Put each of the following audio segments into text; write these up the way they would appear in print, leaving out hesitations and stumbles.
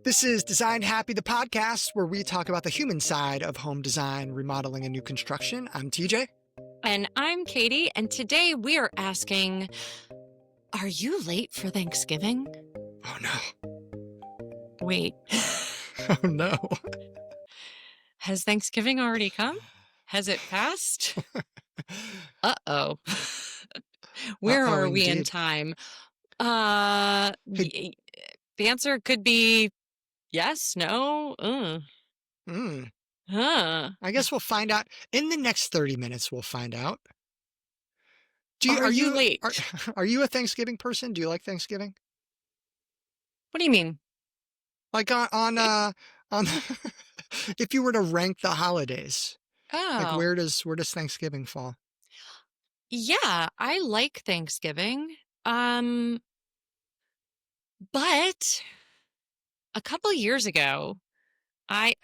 This is Design Happy, the podcast where we talk about the human side of home design, remodeling, and new construction. I'm TJ. And I'm Katie, and today we are asking, are you late for Thanksgiving? Oh no. Wait, Oh no. has Thanksgiving already come? Has it passed? Uh-oh. Where Uh-oh, are we in indeed. time? Hey, The answer could be yes, no, mm, huh. I guess we'll find out in the next 30 minutes. We'll find out. Are Are you you are, late? are you a Thanksgiving person? Do you like Thanksgiving? What do you mean? Like on if you were to rank the holidays, like Oh, where does Thanksgiving fall? yeah, I like Thanksgiving. Um, but a couple years ago, I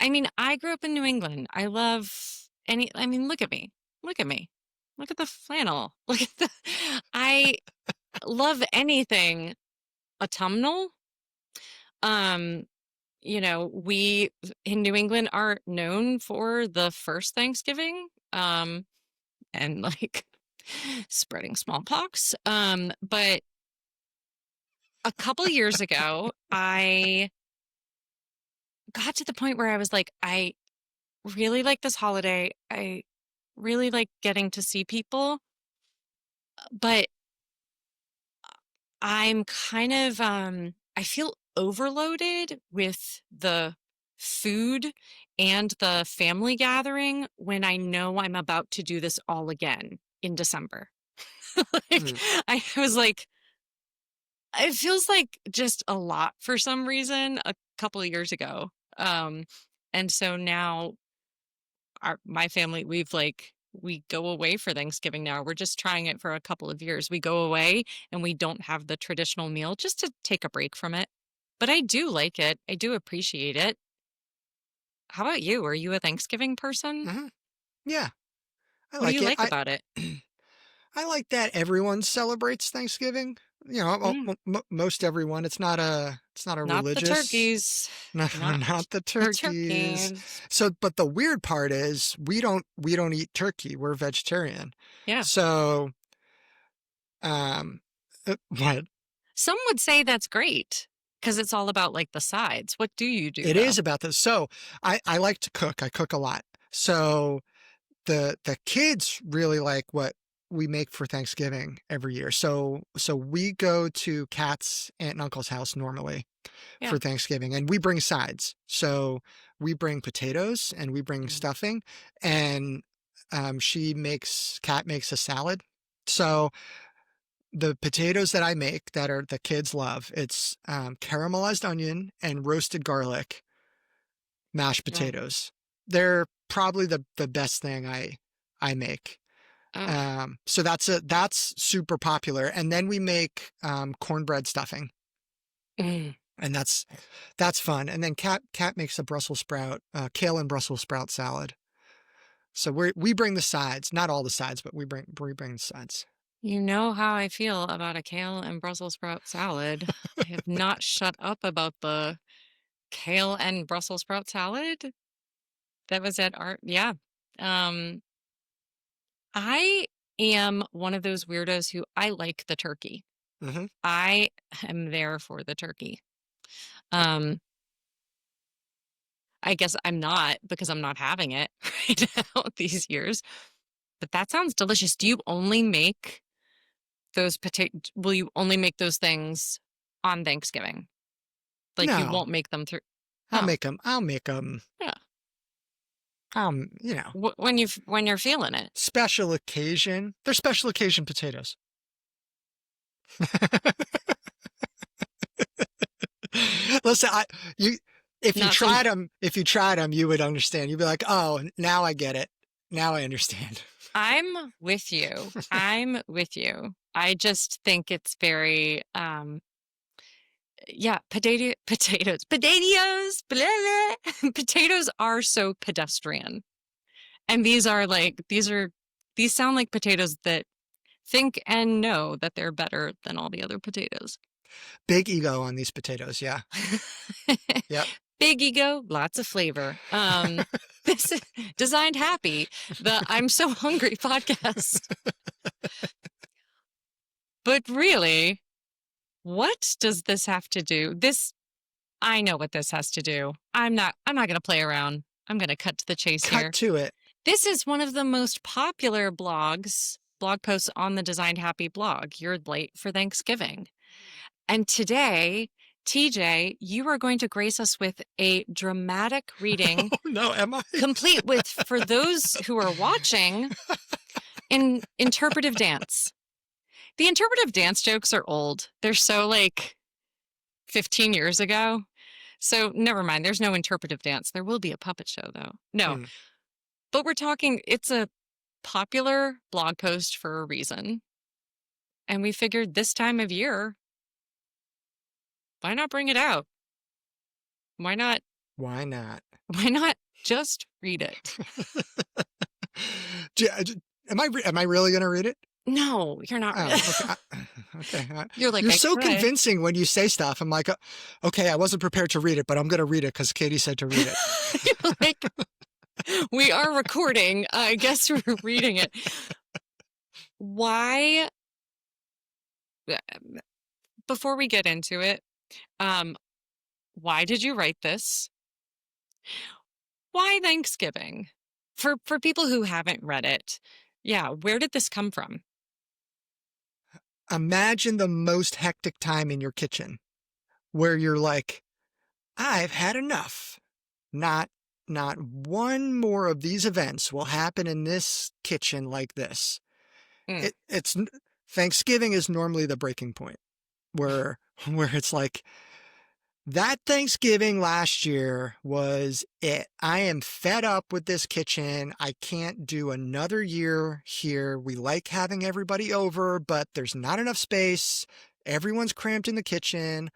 grew up in New England. Look at me. Look at me. Look at the flannel. I love anything autumnal. Um, we in New England are known for the first Thanksgiving, and like spreading smallpox. But a couple years ago, I got to the point where I was like, I really like this holiday. I really like getting to see people, but I'm kind of I feel overloaded with the food and the family gathering when I know I'm about to do this all again in December. Like Mm. I was like it feels like just a lot for some reason a couple of years ago. And so now my family, we go away for Thanksgiving now. We're just trying it for a couple of years. We go away and we don't have the traditional meal just to take a break from it. But I do like it. I do appreciate it. How about you? Are you a Thanksgiving person? Hmm. Yeah, I What do like you it. like about it? I like that everyone celebrates Thanksgiving. Mm, Most everyone. It's not a not the religious, turkeys. no, Not not the the turkeys. turkeys. So, but the weird part is we don't eat turkey. We're vegetarian. Yeah. So, um, what Some would say that's great because it's all about like the sides. What do you do it is though? about this. So, I like to cook. I cook a lot. So the kids really like what we make for Thanksgiving every year. So we go to Kat's aunt and uncle's house normally Yeah. for Thanksgiving, and we bring sides. So we bring potatoes and we bring Mm. stuffing, and Kat makes a salad. So the potatoes that I make that are the kids love, it's caramelized onion and roasted garlic mashed Oh. potatoes. They're probably the best thing I make. Ugh. So that's super popular. And then we make cornbread stuffing, Mm. and that's fun. And then Kat makes a Brussels sprout, kale and Brussels sprout salad. So we bring the sides, not all the sides, but we bring the sides. You know how I feel about a kale and Brussels sprout salad. I have not shut up about the kale and Brussels sprout salad. That was at art. Yeah. Um, I am one of those weirdos who I like the turkey. Hmm. I am there for the turkey. Um, I guess I'm not because I'm not having it right now these years. But that sounds delicious. Do you only make will you only make those things on Thanksgiving? Like you No, won't make them through. I'll Oh, make them. I'll make them. yeah. You know, When you're feeling it. special occasion. They're special occasion potatoes. Listen, you Not some if you tried them, you would understand. You'd be like, "Oh, now I get it. Now I understand." I'm with you. I'm with you. I just think it's very yeah, potatoes, blah, blah. Potatoes are so pedestrian. And these sound like potatoes that think and know that they're better than all the other potatoes. Big ego on these potatoes. Yeah. Yep. Big ego, lots of flavor. This is Designed Happy, the I'm So Hungry podcast. But really, what does this have to do? I know what this has to do. I'm not going to play around. I'm going to cut to the chase Cut here. to it. This is one of the most popular blog posts on the Designed Happy blog. You're late for Thanksgiving. And today, TJ, you are going to grace us with a dramatic reading, Oh, no, am I? complete with, for those who are watching, in interpretive dance. The interpretive dance jokes are old. They're so 15 years ago. So never mind. There's no interpretive dance. There will be a puppet show though. No, but we're talking, it's a popular blog post for a reason. And we figured this time of year, why not bring it out? Why not? Why not? Why not just read it? Am I really going to read it? No, you're not. Oh, okay. You're so could. convincing when you say stuff. I'm like, okay, I wasn't prepared to read it, but I'm going to read it because Katie said to read it. You're like, we are recording. I guess we're reading it. Why? Before we get into it, why did you write this? Why Thanksgiving? For people who haven't read it, yeah, where did this come from? Imagine the most hectic time in your kitchen where you're like, I've had enough. Not one more of these events will happen in this kitchen like this. It's Thanksgiving is normally the breaking point where it's like, that Thanksgiving last year was it. I am fed up with this kitchen. I can't do another year here. We like having everybody over, but there's not enough space. Everyone's cramped in the kitchen.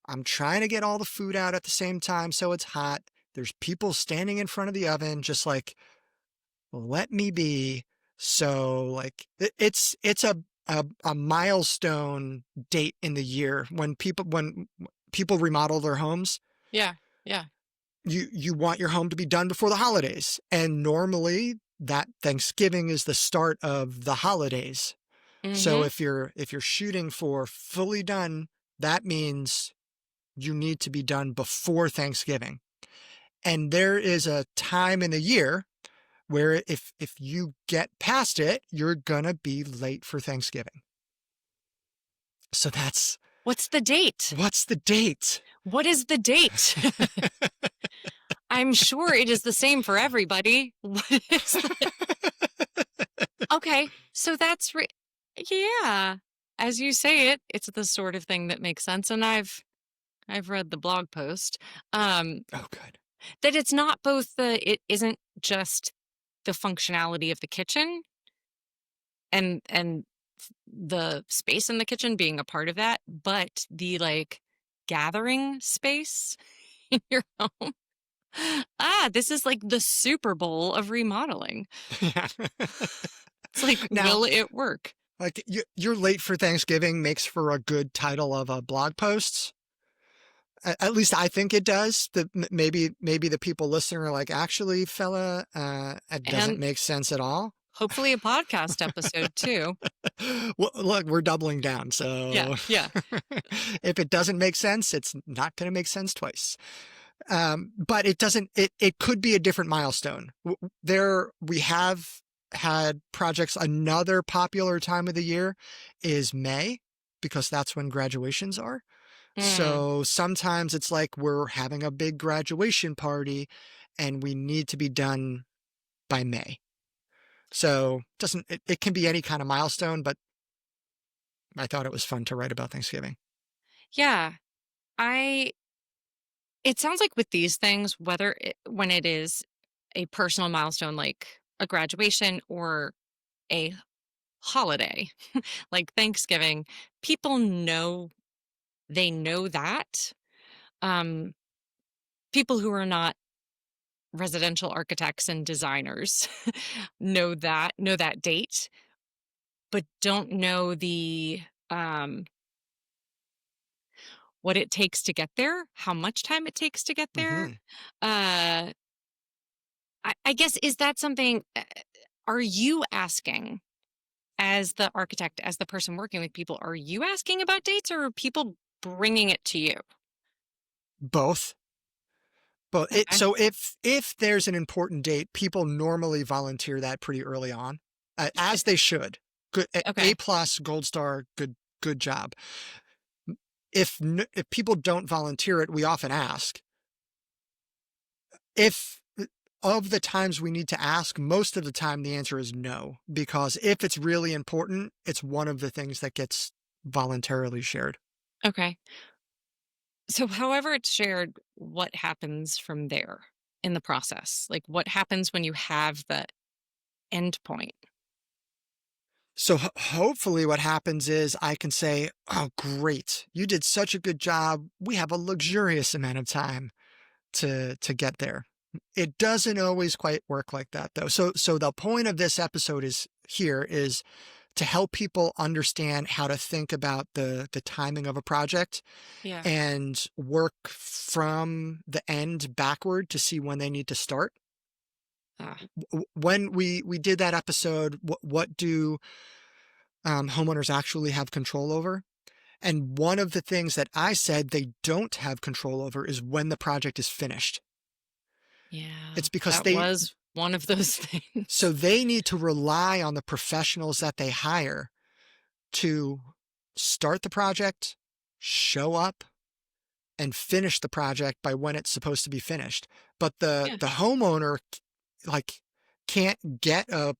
I'm trying to get all the food out at the same time so it's hot. There's people standing in front of the oven just like, let me be. So it's a milestone date in the year when people remodel their homes. Yeah. You want your home to be done before the holidays. And normally that Thanksgiving is the start of the holidays. Mm-hmm. So if you're shooting for fully done, that means you need to be done before Thanksgiving. And there is a time in the year where if you get past it, you're going to be late for Thanksgiving. So that's... What's the date? What's the date? What is the date? I'm sure it is the same for everybody. What is Okay, so that's yeah. As you say it, it's the sort of thing that makes sense. And I've read the blog post. Oh, good. That it's not it isn't just the functionality of the kitchen and the space in the kitchen being a part of that, but the gathering space in your home. This is like the Super Bowl of remodeling. Yeah. It's like, now, will it work? Like you're late for Thanksgiving makes for a good title of a blog post. At least I think it does. Maybe the people listening are like, actually, fella, it doesn't make sense at all. Hopefully a podcast episode too. Well, look, we're doubling down. So yeah. If it doesn't make sense, it's not going to make sense twice. But it doesn't, it could be a different milestone. We have had projects. Another popular time of the year is May, because that's when graduations are. So sometimes it's like we're having a big graduation party and we need to be done by May. So it can be any kind of milestone, but I thought it was fun to write about Thanksgiving. Yeah. It sounds like with these things, when it is a personal milestone, like a graduation or a holiday, like Thanksgiving, people know that. People who are not residential architects and designers know that date, but don't know the what it takes to get there, how much time it takes to get there. Mhm. Uh, I guess, is that something, are you asking as the architect, as the person working with people, are you asking about dates or are people bringing it to you? Both. But it Okay. so if there's an important date, people normally volunteer that pretty early on, as they should. Good, A Okay. plus, gold star, good job. If people don't volunteer it, we often ask. If of the times we need to ask, most of the time the answer is no, because if it's really important, it's one of the things that gets voluntarily shared. Okay. So, however it's shared, what happens from there in the process? Like, what happens when you have the end point? So hopefully what happens is I can say, "Oh, great. You did such a good job. We have a luxurious amount of time to get there." It doesn't always quite work like that though. So the point of this episode is to help people understand how to think about the timing of a project Yeah. and work from the end backward to see when they need to start. Ah, When we did that episode, what do homeowners actually have control over? And one of the things that I said they don't have control over is when the project is finished. yeah. It's because That was one of those things. they need to rely on the professionals that they hire to start the project, show up, and finish the project by when it's supposed to be finished. But Yeah. the homeowner like can't get a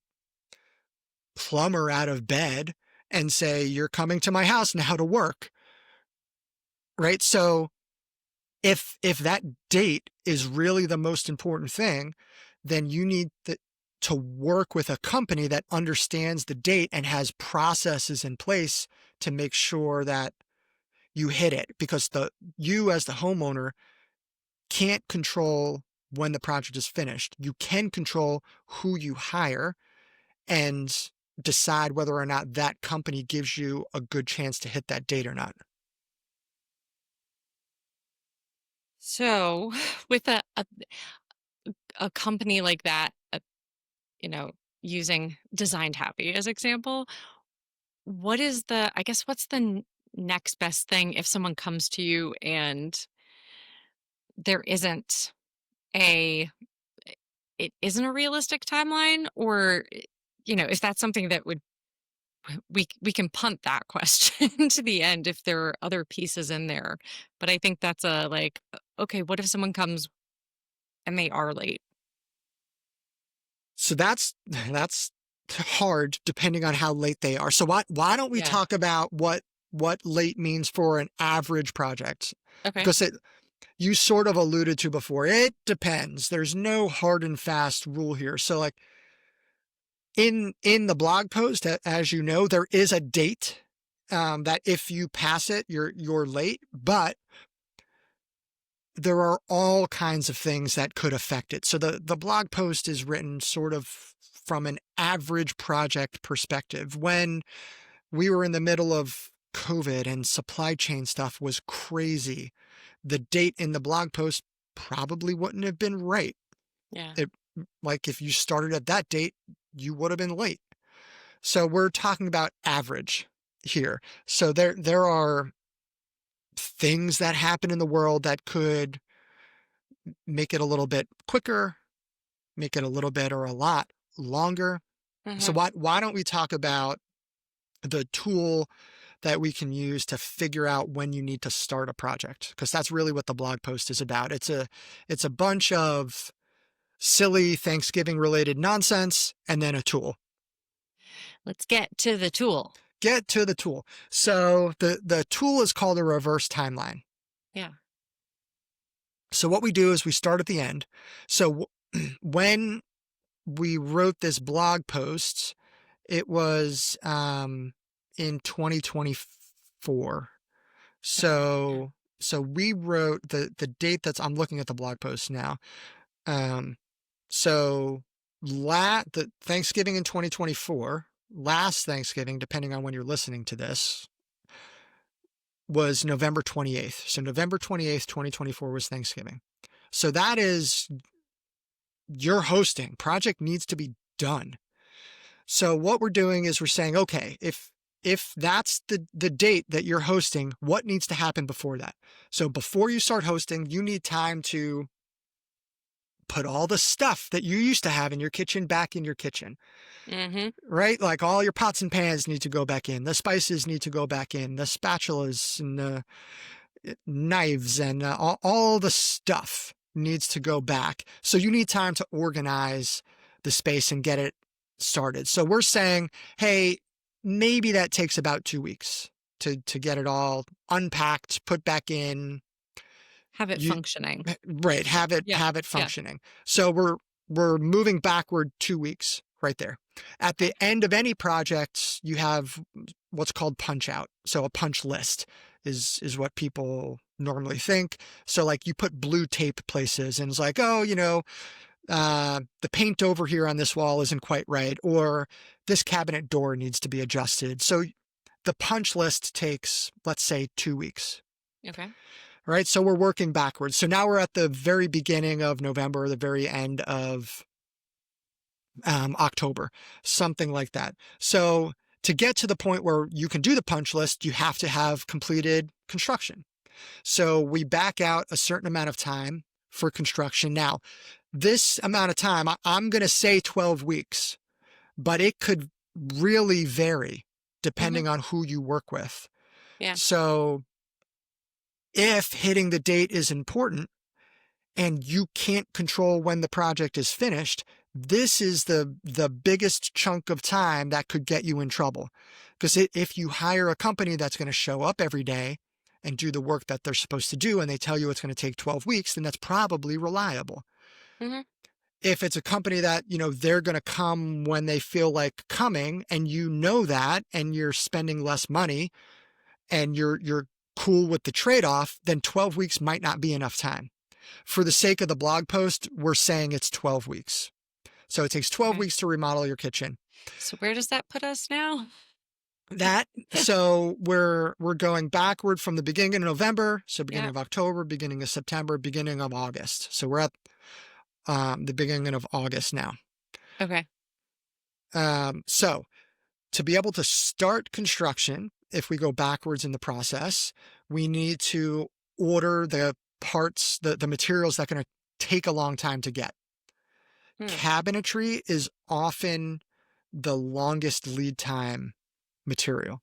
plumber out of bed and say, "You're coming to my house now to work." Right? So if that date is really the most important thing, then you need to work with a company that understands the date and has processes in place to make sure that you hit it, because you as the homeowner can't control when the project is finished. You can control who you hire and decide whether or not that company gives you a good chance to hit that date or not. So, with a company like that, you know, using Designed Happy as example, what is the, I guess, what's the next best thing if someone comes to you and there isn't a, it isn't a realistic timeline, or is that something that would, we can punt that question to the end if there are other pieces in there. But I think that's a, like, okay, what if someone comes and they are late? So that's hard depending on how late they are. So why don't we Yeah. talk about what late means for an average project? Okay. Because you sort of alluded to before, it depends. There's no hard and fast rule here. So like in the blog post, as you know, there is a date that if you pass it, you're late. But there are all kinds of things that could affect it. So the blog post is written sort of from an average project perspective. When we were in the middle of COVID and supply chain stuff was crazy, the date in the blog post probably wouldn't have been right. Yeah. It, like if you started at that date, you would have been late. So we're talking about average here. So there are things that happen in the world that could make it a little bit quicker, make it a little bit or a lot longer. So Hmm. why don't we talk about the tool that we can use to figure out when you need to start a project? Because that's really what the blog post is about. It's a bunch of silly Thanksgiving related nonsense and then a tool. Let's get to the tool. Get to the tool. So the tool is called a reverse timeline. Yeah. So what we do is we start at the end. So when we wrote this blog post, it was in 2024. Okay. Yeah. So we wrote the date that's I'm looking at the blog post now. Um, so the Thanksgiving in 2024, last Thanksgiving, depending on when you're listening to this, was November 28th. So November 28th, 2024 was Thanksgiving. So that is your hosting. Project needs to be done. So what we're doing is we're saying, okay, if that's the date that you're hosting, what needs to happen before that? So before you start hosting, you need time to put all the stuff that you used to have in your kitchen back in your kitchen, Mm-hmm. right? Like all your pots and pans need to go back in. The spices need to go back in. The spatulas and the knives and all the stuff needs to go back. So you need time to organize the space and get it started. So we're saying, hey, maybe that takes about 2 weeks to get it all unpacked, put back in. Have it You functioning. right, have it Yeah. Yeah. functioning. So we're moving backward 2 weeks right there. At the Okay. end of any project, you have what's called punch out. So a punch list is what people normally think. So like you put blue tape places and it's like, oh, the paint over here on this wall isn't quite right, or this cabinet door needs to be adjusted. So the punch list takes, let's say, 2 weeks. Okay. Right. So we're working backwards. So now we're at the very beginning of November, the very end of October, something like that. So to get to the point where you can do the punch list, you have to have completed construction. So we back out a certain amount of time for construction. Now, this amount of time, I'm going to say 12 weeks, but it could really vary depending on who you work with. Yeah. So if hitting the date is important and you can't control when the project is finished, this is the biggest chunk of time that could get you in trouble. Because if you hire a company that's going to show up every day and do the work that they're supposed to do, and they tell you it's going to take 12 weeks, then that's probably reliable. Mm-hmm. If it's a company that, they're going to come when they feel like coming, and that, and you're spending less money and you're cool with the trade-off, then 12 weeks might not be enough time. For the sake of the blog post, we're saying it's 12 weeks. So it takes 12 Okay. weeks to remodel your kitchen. So where does that put us now? So we're going backward from the beginning of November, so beginning Yep. of October, beginning of September, beginning of August. So we're at the beginning of August now. Okay. So to be able to start construction, if we go backwards in the process, we need to order the parts, the materials that are going to take a long time to get. Cabinetry is often the longest lead time material.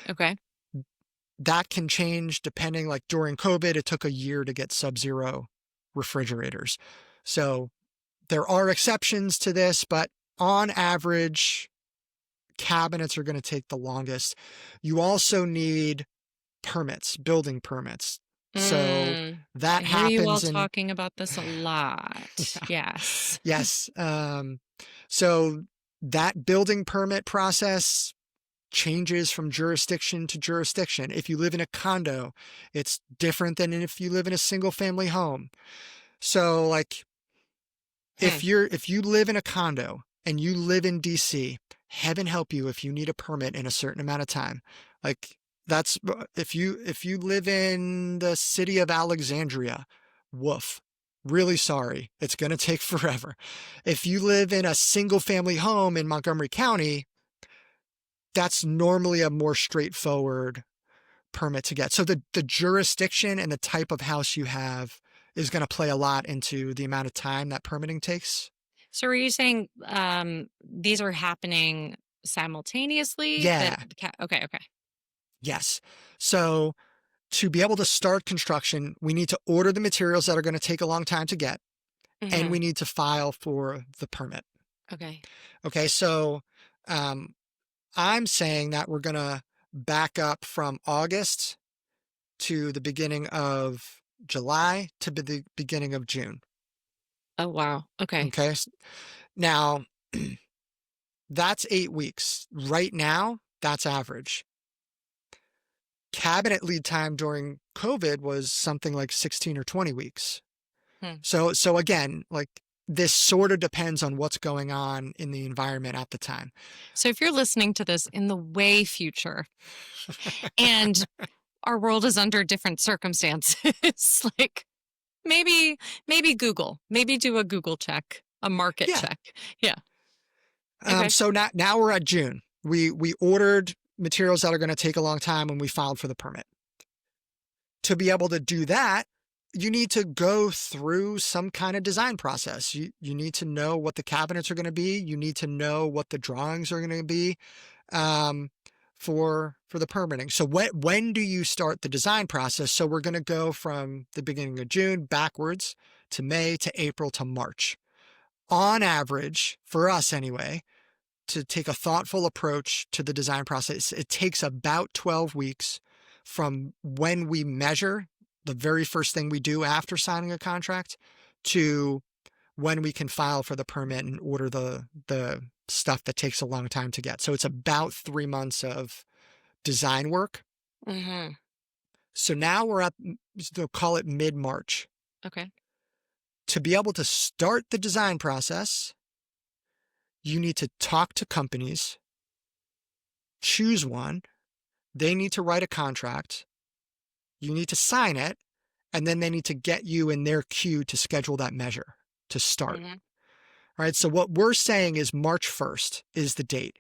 Okay. That can change depending, like during COVID, it took a year to get Sub-Zero refrigerators. So there are exceptions to this, but on average, cabinets are going to take the longest. You also need permits, building permits. So that I hear you all happens in, talking about this a lot. Yes. yes. So that building permit process changes from jurisdiction to jurisdiction. If you live in a condo, it's different than if you live in a single family home. So like if you live in a condo and you live in DC, heaven help you if you need a permit in a certain amount of time. Like that's if you live in the city of Alexandria, woof. Really sorry. It's going to take forever. If you live in a single family home in Montgomery County, that's normally a more straightforward permit to get. So the jurisdiction and the type of house you have is going to play a lot into the amount of time that permitting takes. So are you saying these are happening simultaneously? Yeah. Okay. Yes. So to be able to start construction, we need to order the materials that are going to take a long time to get, and we need to file for the permit. Okay. Okay. So I'm saying that we're going to back up from August to the beginning of July to the beginning of June. Oh, wow. Okay. Okay. Now, that's 8 weeks. Right now, that's average. Cabinet lead time during COVID was something like 16 or 20 weeks. So again, like this sort of depends on what's going on in the environment at the time. So if you're listening to this in the way future and our world is under different circumstances. Like maybe Google, maybe do a Google check, a market Yeah. check. Yeah. Okay. So now we're at June. We ordered materials that are going to take a long time and we filed for the permit. To be able to do that, you need to go through some kind of design process. You need to know what the cabinets are going to be. You need to know what the drawings are going to be um, for the permitting. So when do you start the design process? So we're going to go from the beginning of June backwards to May to April to March. On average, for us anyway, to take a thoughtful approach to the design process, it takes about 12 weeks from when we measure, the very first thing we do after signing a contract, to when we can file for the permit and order the stuff that takes a long time to get. So it's about 3 months of design work. Mm-hmm. So now we're at, they'll call it mid-March. Okay. To be able to start the design process, you need to talk to companies, choose one. They need to write a contract. You need to sign it, and then they need to get you in their queue to schedule that measure to start. Mm-hmm. All right. So what we're saying is March 1st is the date.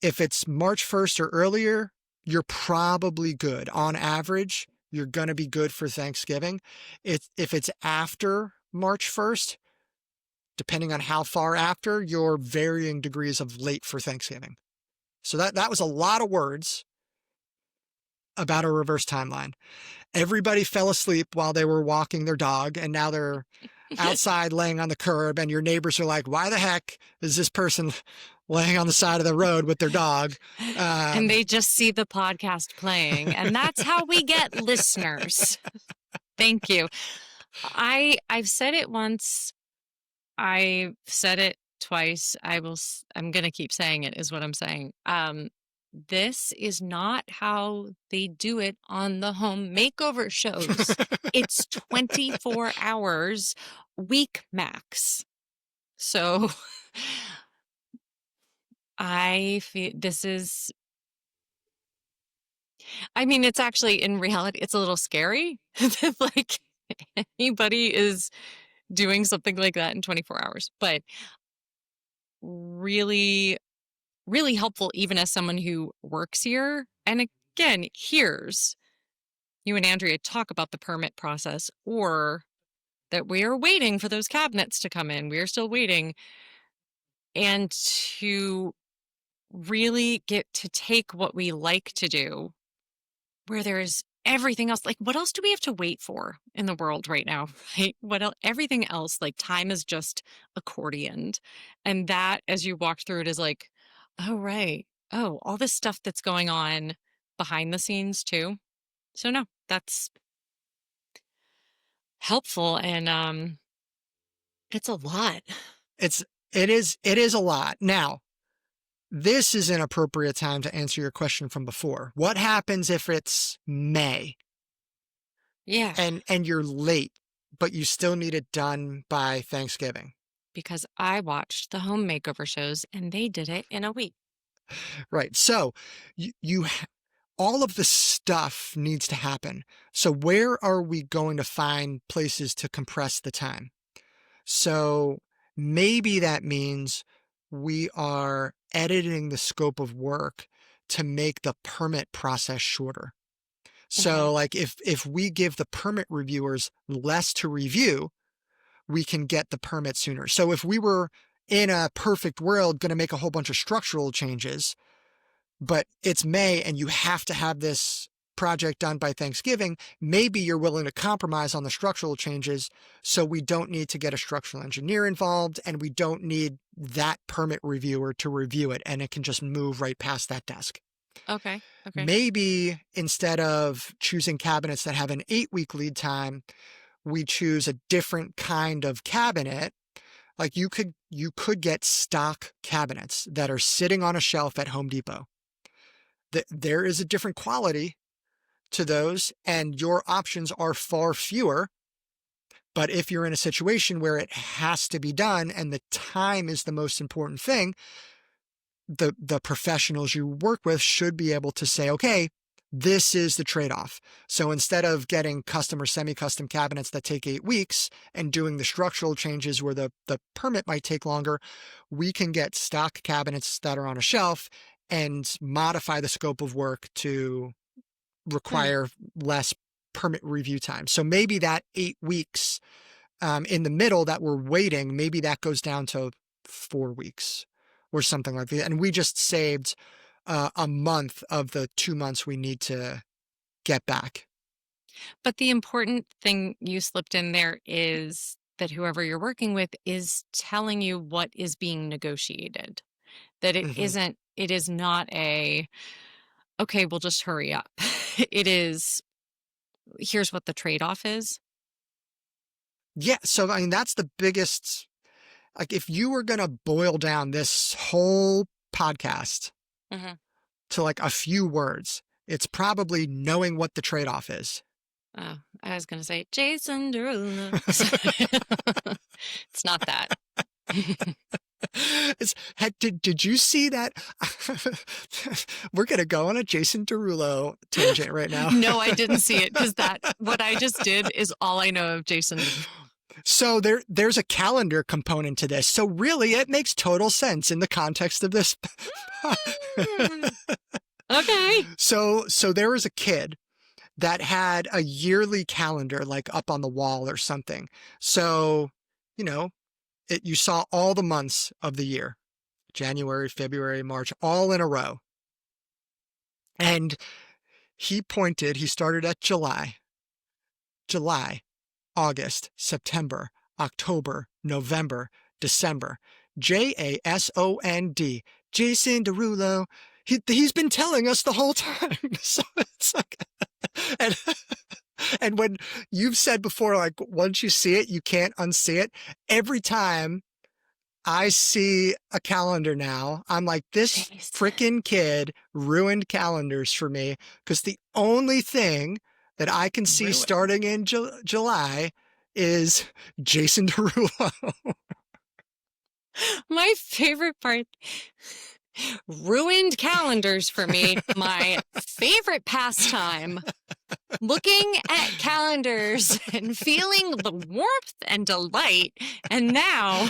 If it's March 1st or earlier, you're probably good. On average, you're going to be good for Thanksgiving. If it's after March 1st, depending on how far after, you're varying degrees of late for Thanksgiving. So that was a lot of words about a reverse timeline. Everybody fell asleep while they were walking their dog, and now they're outside laying on the curb, and your neighbors are like, why the heck is this person laying on the side of the road with their dog? And they just see the podcast playing, and that's how we get listeners. Thank you. I've said it once. I've said it twice. I'm going to keep saying it is what I'm saying. This is not how they do it on the home makeover shows. It's 24 hours, week max. So I feel this is, I mean, it's actually in reality, it's a little scary that like anybody is doing something like that in 24 hours, but really, really helpful, even as someone who works here. And again, hears you and Andrea talk about the permit process, or that we are waiting for those cabinets to come in. We are still waiting. And to really get to take what we like to do, where there's everything else. Like, what else do we have to wait for in the world right now? Right? What else? Everything else, like time is just accordioned. And that, as you walked through it, is like, oh, right. Oh, all this stuff that's going on behind the scenes too. So no, that's helpful. And it's a lot. It is a lot. Now, this is an appropriate time to answer your question from before. What happens if it's May? Yeah. And you're late, but you still need it done by Thanksgiving? Because I watched the home makeover shows and they did it in a week. Right. So all of the stuff needs to happen. So where are we going to find places to compress the time? So maybe that means we are editing the scope of work to make the permit process shorter. So like if we give the permit reviewers less to review, we can get the permit sooner. So if we were in a perfect world going to make a whole bunch of structural changes, but it's May and you have to have this project done by Thanksgiving, maybe you're willing to compromise on the structural changes so we don't need to get a structural engineer involved and we don't need that permit reviewer to review it, and it can just move right past that desk. Okay. Maybe instead of choosing cabinets that have an 8-week lead time, we choose a different kind of cabinet. Like you could get stock cabinets that are sitting on a shelf at Home Depot. There is a different quality to those, and your options are far fewer. But if you're in a situation where it has to be done and the time is the most important thing, the professionals you work with should be able to say, okay, this is the trade-off. So instead of getting custom or semi-custom cabinets that take 8 weeks and doing the structural changes where the permit might take longer, we can get stock cabinets that are on a shelf and modify the scope of work to Hmm. require less permit review time. So maybe that 8 weeks in the middle that we're waiting, maybe that goes down to 4 weeks or something like that. And we just saved a month of the 2 months we need to get back. But the important thing you slipped in there is that whoever you're working with is telling you what is being negotiated. That Mhm. it is not a, okay, we'll just hurry up. It is, here's what the trade-off is. Yeah, so I mean that's the biggest, like if you were going to boil down this whole podcast Hmm. to like a few words, it's probably knowing what the trade-off is. Oh, I was going to say Jason Derulo. It's not that. Did you see that? We're gonna go on a Jason Derulo tangent right now. No, I didn't see it because that what I just did is all I know of Jason. So there's a calendar component to this. So really, it makes total sense in the context of this. Mm. Okay. So there was a kid that had a yearly calendar like up on the wall or something. So, you know, you saw all the months of the year, January, February, March, all in a row. And he started at July, August, September, October, November, December. JASOND. Jason Derulo. He's been telling us the whole time. So it's like, and, and when you've said before, like once you see it, you can't unsee it. Every time I see a calendar now, I'm like, this Jason. freaking kid ruined calendars for me because the only thing that I can see Ruined. starting in July is Jason Derulo. My favorite part, ruined calendars for me. My favorite pastime, looking at calendars and feeling the warmth and delight. And now,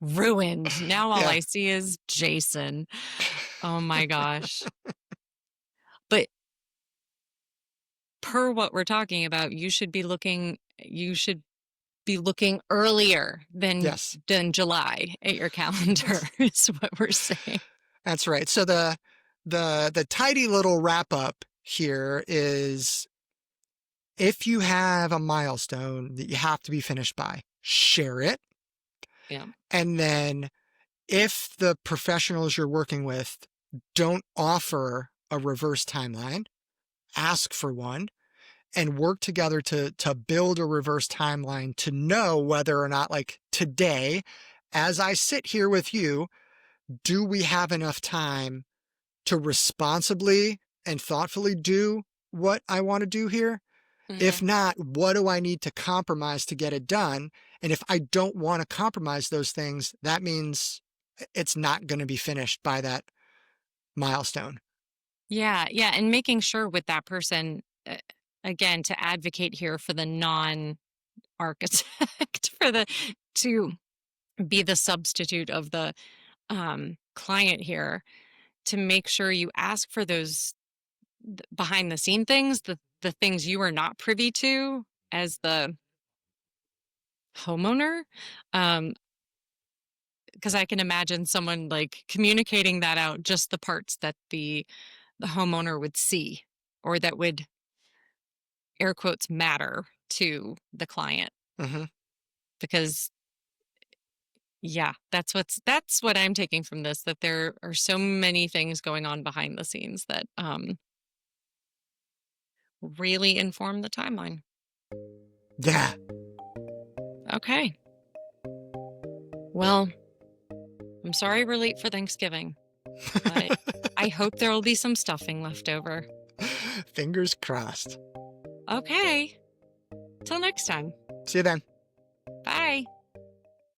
ruined. Now all Yeah. I see is Jason. Oh my gosh. But per what we're talking about, you should be looking earlier Yes, than July at your calendar is what we're saying. that's right. So the tidy little wrap up here is if you have a milestone that you have to be finished by, share it. Yeah. And then if the professionals you're working with don't offer a reverse timeline, ask for one and work together to build a reverse timeline to know whether or not, like today, as I sit here with you, do we have enough time to responsibly and thoughtfully do what I want to do here? If Hmm. not, what do I need to compromise to get it done? And if I don't want to compromise those things, that means it's not going to be finished by that milestone. Yeah, yeah, and making sure with that person, again, to advocate here for the non-architect, for the to be the substitute of the client here, to make sure you ask for those behind the scene things, the things you are not privy to as the homeowner. Um, because I can imagine someone like communicating that out, just the parts that the homeowner would see or that would air quotes matter to the client. Mm-hmm. Because yeah, that's what I'm taking from this, that there are so many things going on behind the scenes that really inform the timeline. Yeah. Okay. Well, I'm sorry we're late for Thanksgiving, but I hope there will be some stuffing left over. Fingers crossed. Okay. Till next time. See you then. Bye.